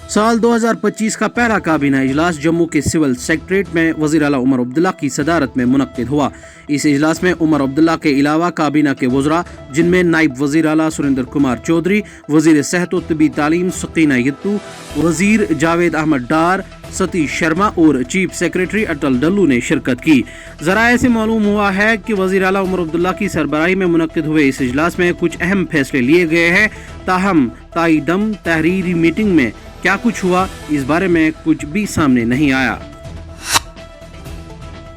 साल 2025 का पहला काबीना इजलास जम्मू के सिविल सेक्रेटरीट में वज़ीर आला उमर अब्दुल्ला की सदारत में मुनक्किद हुआ। इस इजलास में उमर अब्दुल्ला के अलावा काबीना के वज़रा, जिनमें नायब वज़ीर आला सुरेंद्र कुमार चौधरी, वज़ीर सेहत व तबी तालीम सकीना यत्तू, वज़ीर जावेद अहमद डार, सतीश शर्मा और चीफ सेक्रेटरी अटल डल्लू ने शिरकत की। ज़राए से मालूम हुआ है कि वज़ीर आला उमर अब्दुल्ला की सरबराही में मुनक्किद हुए इस इजलास में कुछ अहम फैसले लिए गए हैं। ताहम ताईदम तहरीरी मीटिंग में क्या कुछ हुआ, इस बारे में कुछ भी सामने नहीं आया।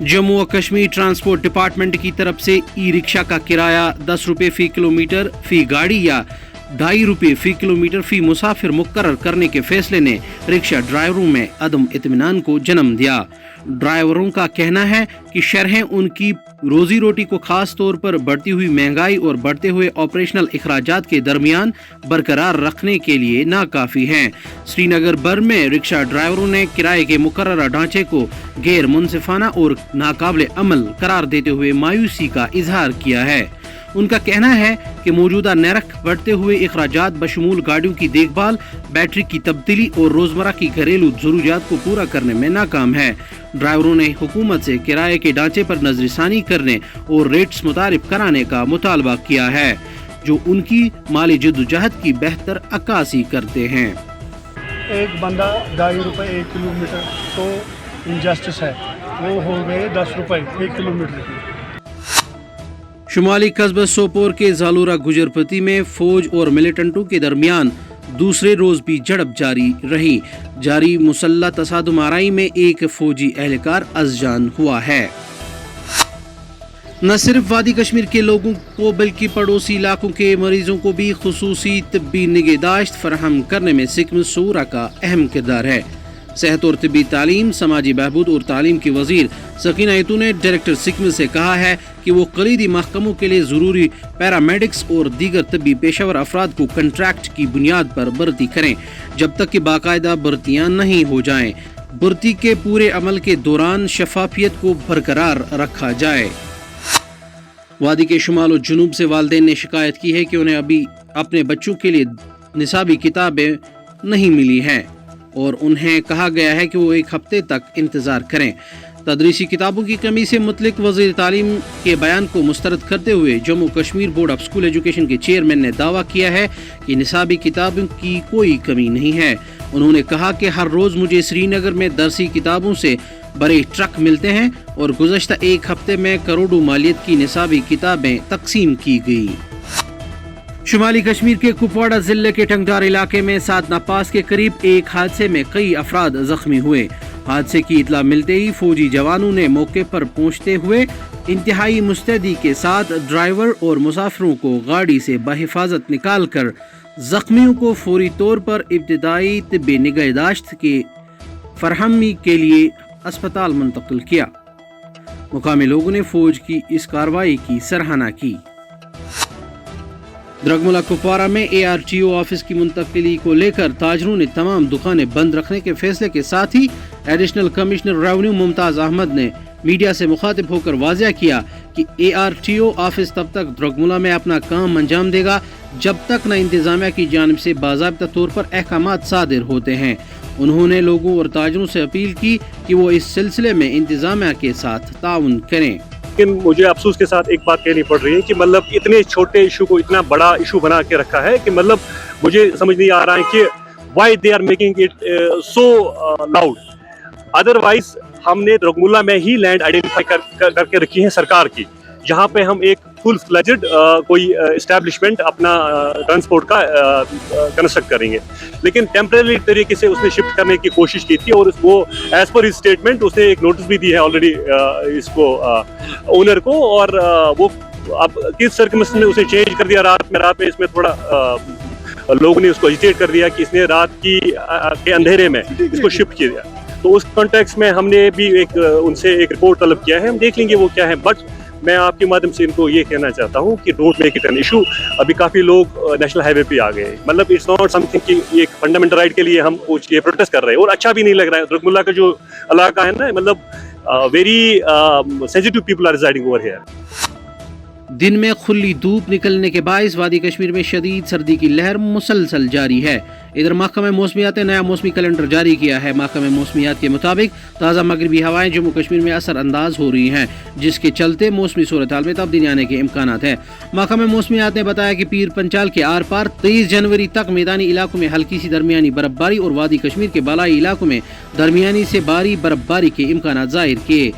जम्मू व कश्मीर ट्रांसपोर्ट डिपार्टमेंट की तरफ से ई रिक्शा का किराया 10 रुपये फी किलोमीटर फी गाड़ी या 2.5 रुपये फी किलोमीटर फी मुसाफिर मुकर्रर करने के फैसले ने रिक्शा ड्राइवरों में अदम इत्मीनान को जन्म दिया। ड्राइवरों का कहना है कि शरहें उनकी रोजी रोटी को खास तौर पर बढ़ती हुई महंगाई और बढ़ते हुए ऑपरेशनल अखराजात के दरमियान बरकरार रखने के लिए नाकाफी हैं। श्रीनगर भर में रिक्शा ड्राइवरों ने किराए के मुकर्ररा ढांचे को गैर मुनसिफाना और नाकाबिल अमल करार देते हुए मायूसी का इजहार किया है। उनका कहना है कि मौजूदा नरख बढ़ते हुए अखराजात बशमूल गाड़ियों की देखभाल, बैटरी की तब्दीली और रोजमर्रा की घरेलू जरूरियात को पूरा करने में नाकाम है। ड्राइवरों ने हुकूमत से किराए के ढांचे पर नजरसानी करने और रेट्स मुतारिफ कराने का मुतालबा किया है, जो उनकी माली जद्दोजहद की बेहतर अक्कासी करते हैं। एक बंदा 2.5 रुपये 1 किलोमीटर तो इनजस्टिस है, वो हो गए 10 रुपये 1 किलोमीटर की। शुमाली कस्बा सोपोर के जालूरा गुजरपति में फौज और मिलिटेंटों के दरमियान दूसरे रोज भी झड़प जारी रही। जारी मुसल्लह तसादुम आराई में एक फौजी एहलकार अज़जान हुआ है। न सिर्फ वादी कश्मीर के लोगों को बल्कि पड़ोसी इलाकों के मरीजों को भी खुसूसी तब्बी निगहदाश्त फराहम करने में सिक्किम शूरा का अहम किरदार है। सेहत और तबी तालीम, समाजी बहबूद और तालीम की वजीर सकीना यत्तू ने डायरेक्टर सिक्किम से कहा है कि वो कलीदी महकमों के लिए ज़रूरी पैरामेडिक्स और दीगर तबी पेशेवर अफराद को कंट्रैक्ट की बुनियाद पर भर्ती करें, जब तक कि बाकायदा भर्तियाँ नहीं हो जाएं। भर्ती के पूरे अमल के दौरान शफाफियत को बरकरार रखा जाए। वादी के शुमाल और जुनूब से वालिदैन ने शिकायत की है कि उन्हें अभी अपने बच्चों के लिए निसाबी किताबें नहीं मिली हैं और उन्हें कहा गया है कि वो 1 हफ्ते तक इंतज़ार करें। तदरीसी किताबों की कमी से मुतलिक वज़ीर तालीम के बयान को मुस्तरद करते हुए Jammu Kashmir board of school education के चेयरमैन ने दावा किया है कि निसाबी किताबों की कोई कमी नहीं है। उन्होंने कहा कि हर रोज़ मुझे श्रीनगर में दरसी किताबों से बड़े ट्रक मिलते हैं और गुज़श्ता 1 हफ्ते में करोड़ों मालियत की निसाबी किताबें तकसीम की गई। शुमाली कश्मीर के कुपवाड़ा जिले के टंगडार इलाके में सादना पास के करीब एक हादसे में कई अफराद जख्मी हुए। हादसे की इतला मिलते ही फौजी जवानों ने मौके पर पहुंचते हुए इंतहाई मुस्तैदी के साथ ड्राइवर और मुसाफिरों को गाड़ी से बहिफाजत निकालकर जख्मियों को फौरी तौर पर इब्तिदाई तिब्बी निगहदाश्त के फरहमी के लिए अस्पताल मुंतकिल किया। मुकामी लोगों ने फौज की इस कार्रवाई की सराहना की। द्रगमुला कुपवारा में ARTO ऑफिस की मुंतकिली को लेकर ताजरों ने तमाम दुकानें बंद रखने के फैसले के साथ ही additional commissioner revenue Mumtaz Ahmad ने मीडिया से मुखातिब होकर वाज़ेह किया कि ARTO ऑफिस तब तक द्रगमुला में अपना काम अंजाम देगा जब तक न इंतजामिया की जानिब से बाज़ाब्ता तौर पर अहकामात सादिर होते हैं। उन्होंने लोगों और ताजरों से अपील की कि वो इस सिलसिले में इंतजामिया के साथ ताउन करें। लेकिन मुझे अफसोस के साथ एक बात कहनी पड़ रही है कि मतलब इतने छोटे इशू को इतना बड़ा इशू बना के रखा है कि मतलब मुझे समझ नहीं आ रहा है कि why they are making it so loud. Otherwise हमने द्रगमुला में ही लैंड आइडेंटिफाई करके रखी है सरकार की, जहाँ पे हम एक फुल फ्लेजेड कोई इस्टेब्लिशमेंट अपना ट्रांसपोर्ट का कंस्ट्रक्ट करेंगे। लेकिन टेम्परेरी तरीके से उसने शिफ्ट करने की कोशिश की थी और वो एज पर हिज स्टेटमेंट उसने एक नोटिस भी दी है ऑलरेडी इसको ओनर को, और वो अब किस सर्कमस्टेंस में उसे चेंज कर दिया रात में इसमें थोड़ा लोगों ने उसको एजिटेट कर दिया कि इसने रात के अंधेरे में इसको शिफ्ट किया। तो उस कॉन्टेक्स्ट में हमने भी उनसे एक रिपोर्ट तलब किया है, हम देख लेंगे वो क्या है। बट मैं आपके माध्यम से इनको ये कहना चाहता हूँ कि don't make it an issue. अभी काफ़ी लोग नेशनल हाईवे पे आ गए, मतलब इट्स नॉट समथिंग कि एक फंडामेंटल राइट के लिए हम ये प्रोटेस्ट कर रहे हैं और अच्छा भी नहीं लग रहा है। द्रगमुला का जो इलाका है ना, मतलब very sensitive people are residing over here. दिन में खुली धूप निकलने के बायस वादी कश्मीर में शदीद सर्दी की लहर मुसलसल जारी है। इधर महकमा मौसमियात ने नया मौसमी कैलेंडर जारी किया है। महकमा मौसमियात के मुताबिक ताज़ा मगरबी हवाएं जम्मू कश्मीर में असर अंदाज हो रही हैं, जिसके चलते मौसमी सूरत हाल में तब्दीली आने के इम्कानात हैं। महकमा मौसमियात ने बताया कि पीर पंचाल के आर पार 23 जनवरी तक मैदानी इलाकों में हल्की सी दरमियानी बर्फबारी और वादी कश्मीर के बालाई इलाकों में दरमियानी से भारी बर्फबारी के इम्कानात जाहिर किए।